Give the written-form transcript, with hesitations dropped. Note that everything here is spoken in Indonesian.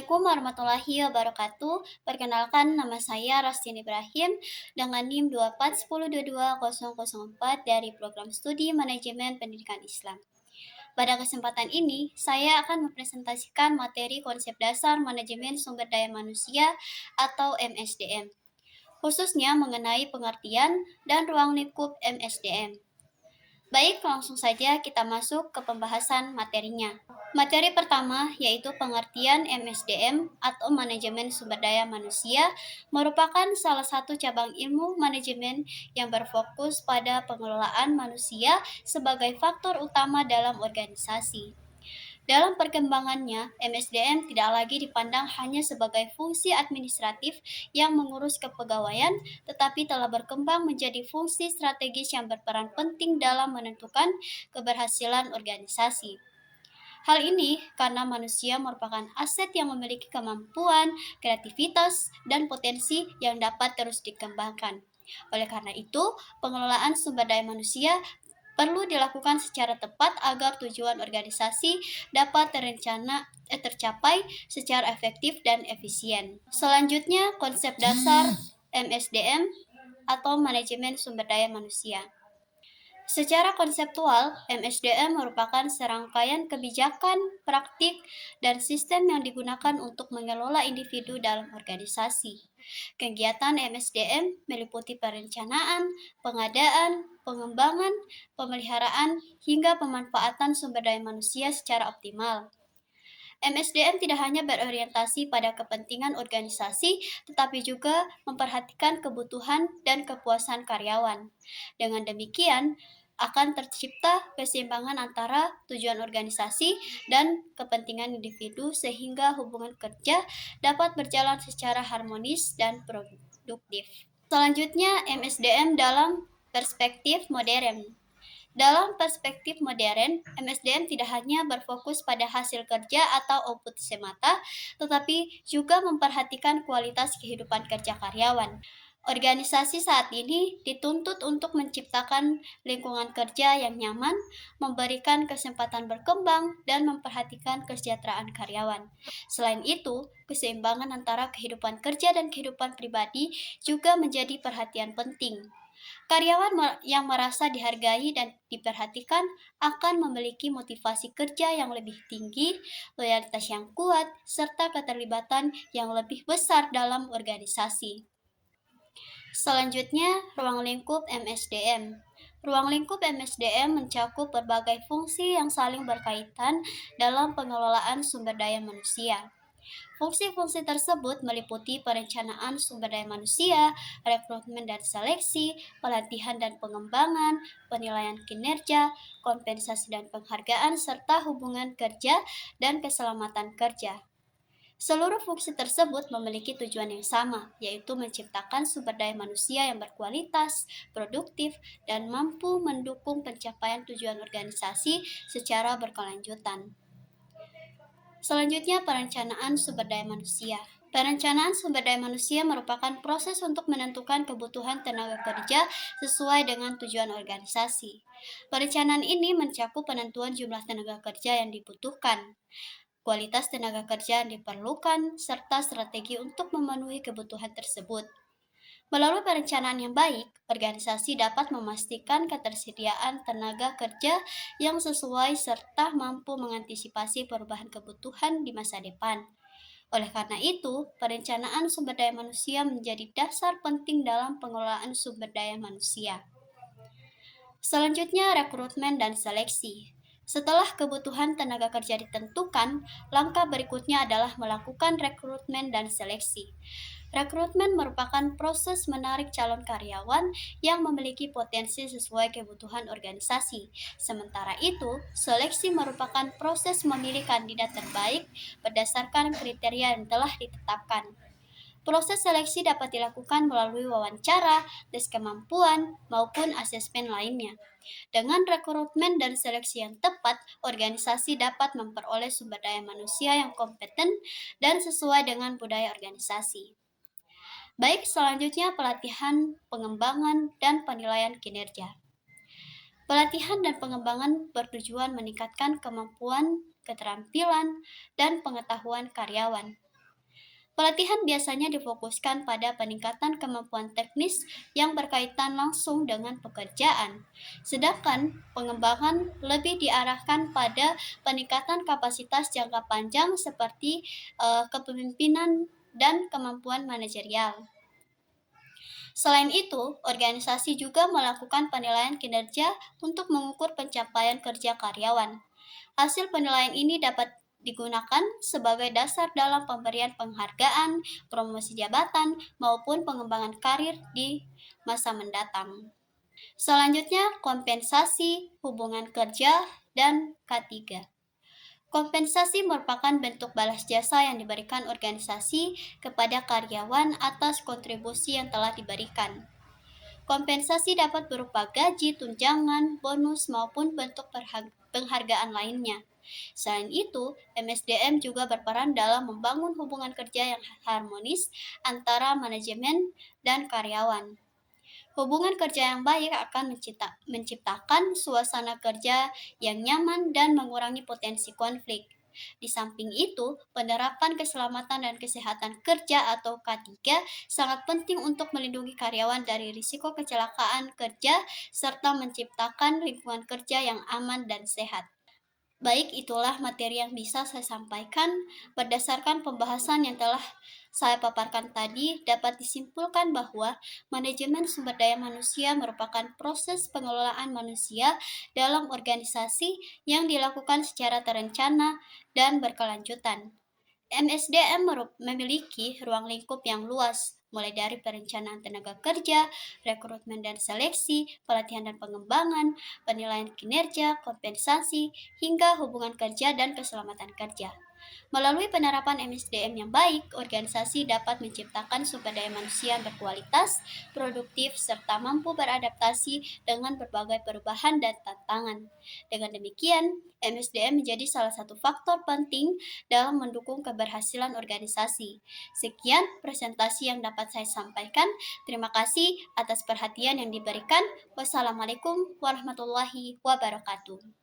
Assalamualaikum warahmatullahi wabarakatuh. Perkenalkan, nama saya Rastin Ibrahim dengan NIM 241222004 dari Program Studi Manajemen Pendidikan Islam. Pada kesempatan ini, saya akan mempresentasikan materi konsep dasar manajemen sumber daya manusia atau MSDM, khususnya mengenai pengertian dan ruang lingkup MSDM. Baik, langsung saja kita masuk ke pembahasan materinya. Materi pertama yaitu pengertian MSDM atau Manajemen Sumber Daya Manusia merupakan salah satu cabang ilmu manajemen yang berfokus pada pengelolaan manusia sebagai faktor utama dalam organisasi. Dalam perkembangannya, MSDM tidak lagi dipandang hanya sebagai fungsi administratif yang mengurus kepegawaian, tetapi telah berkembang menjadi fungsi strategis yang berperan penting dalam menentukan keberhasilan organisasi. Hal ini karena manusia merupakan aset yang memiliki kemampuan, kreativitas, dan potensi yang dapat terus dikembangkan. Oleh karena itu, pengelolaan sumber daya manusia perlu dilakukan secara tepat agar tujuan organisasi dapat tercapai secara efektif dan efisien. Selanjutnya, konsep dasar MSDM atau Manajemen Sumber Daya Manusia. Secara konseptual, MSDM merupakan serangkaian kebijakan, praktik, dan sistem yang digunakan untuk mengelola individu dalam organisasi. Kegiatan MSDM meliputi perencanaan, pengadaan, pengembangan, pemeliharaan, hingga pemanfaatan sumber daya manusia secara optimal. MSDM tidak hanya berorientasi pada kepentingan organisasi, tetapi juga memperhatikan kebutuhan dan kepuasan karyawan. Dengan demikian, akan tercipta keseimbangan antara tujuan organisasi dan kepentingan individu sehingga hubungan kerja dapat berjalan secara harmonis dan produktif. Selanjutnya, MSDM dalam perspektif modern. Dalam perspektif modern, MSDM tidak hanya berfokus pada hasil kerja atau output semata, tetapi juga memperhatikan kualitas kehidupan kerja karyawan. Organisasi saat ini dituntut untuk menciptakan lingkungan kerja yang nyaman, memberikan kesempatan berkembang, dan memperhatikan kesejahteraan karyawan. Selain itu, keseimbangan antara kehidupan kerja dan kehidupan pribadi juga menjadi perhatian penting. Karyawan yang merasa dihargai dan diperhatikan akan memiliki motivasi kerja yang lebih tinggi, loyalitas yang kuat, serta keterlibatan yang lebih besar dalam organisasi. Selanjutnya, ruang lingkup MSDM. Ruang lingkup MSDM mencakup berbagai fungsi yang saling berkaitan dalam pengelolaan sumber daya manusia. Fungsi-fungsi tersebut meliputi perencanaan sumber daya manusia, rekrutmen dan seleksi, pelatihan dan pengembangan, penilaian kinerja, kompensasi dan penghargaan, serta hubungan kerja dan keselamatan kerja. Seluruh fungsi tersebut memiliki tujuan yang sama, yaitu menciptakan sumber daya manusia yang berkualitas, produktif, dan mampu mendukung pencapaian tujuan organisasi secara berkelanjutan. Selanjutnya, perencanaan sumber daya manusia. Perencanaan sumber daya manusia merupakan proses untuk menentukan kebutuhan tenaga kerja sesuai dengan tujuan organisasi. Perencanaan ini mencakup penentuan jumlah tenaga kerja yang dibutuhkan, kualitas tenaga kerja yang diperlukan, serta strategi untuk memenuhi kebutuhan tersebut. Melalui perencanaan yang baik, organisasi dapat memastikan ketersediaan tenaga kerja yang sesuai serta mampu mengantisipasi perubahan kebutuhan di masa depan. Oleh karena itu, perencanaan sumber daya manusia menjadi dasar penting dalam pengelolaan sumber daya manusia. Selanjutnya, rekrutmen dan seleksi. Setelah kebutuhan tenaga kerja ditentukan, langkah berikutnya adalah melakukan rekrutmen dan seleksi. Rekrutmen merupakan proses menarik calon karyawan yang memiliki potensi sesuai kebutuhan organisasi. Sementara itu, seleksi merupakan proses memilih kandidat terbaik berdasarkan kriteria yang telah ditetapkan. Proses seleksi dapat dilakukan melalui wawancara, tes kemampuan, maupun asesmen lainnya. Dengan rekrutmen dan seleksi yang tepat, organisasi dapat memperoleh sumber daya manusia yang kompeten dan sesuai dengan budaya organisasi. Baik, selanjutnya pelatihan, pengembangan, dan penilaian kinerja. Pelatihan dan pengembangan bertujuan meningkatkan kemampuan, keterampilan, dan pengetahuan karyawan. Pelatihan biasanya difokuskan pada peningkatan kemampuan teknis yang berkaitan langsung dengan pekerjaan, sedangkan pengembangan lebih diarahkan pada peningkatan kapasitas jangka panjang seperti kepemimpinan dan kemampuan manajerial. Selain itu, organisasi juga melakukan penilaian kinerja untuk mengukur pencapaian kerja karyawan. Hasil penilaian ini dapat digunakan sebagai dasar dalam pemberian penghargaan, promosi jabatan, maupun pengembangan karir di masa mendatang. Selanjutnya, kompensasi, hubungan kerja, dan K3. Kompensasi merupakan bentuk balas jasa yang diberikan organisasi kepada karyawan atas kontribusi yang telah diberikan. Kompensasi dapat berupa gaji, tunjangan, bonus, maupun bentuk penghargaan lainnya. Selain itu, MSDM juga berperan dalam membangun hubungan kerja yang harmonis antara manajemen dan karyawan. Hubungan kerja yang baik akan menciptakan suasana kerja yang nyaman dan mengurangi potensi konflik. Di samping itu, penerapan keselamatan dan kesehatan kerja atau K3 sangat penting untuk melindungi karyawan dari risiko kecelakaan kerja serta menciptakan lingkungan kerja yang aman dan sehat. Baik, itulah materi yang bisa saya sampaikan. Berdasarkan pembahasan yang telah saya paparkan tadi, dapat disimpulkan bahwa manajemen sumber daya manusia merupakan proses pengelolaan manusia dalam organisasi yang dilakukan secara terencana dan berkelanjutan. MSDM memiliki ruang lingkup yang luas, mulai dari perencanaan tenaga kerja, rekrutmen dan seleksi, pelatihan dan pengembangan, penilaian kinerja, kompensasi, hingga hubungan kerja dan keselamatan kerja. Melalui penerapan MSDM yang baik, organisasi dapat menciptakan sumber daya manusia yang berkualitas, produktif, serta mampu beradaptasi dengan berbagai perubahan dan tantangan. Dengan demikian, MSDM menjadi salah satu faktor penting dalam mendukung keberhasilan organisasi. Sekian presentasi yang dapat saya sampaikan. Terima kasih atas perhatian yang diberikan. Wassalamualaikum warahmatullahi wabarakatuh.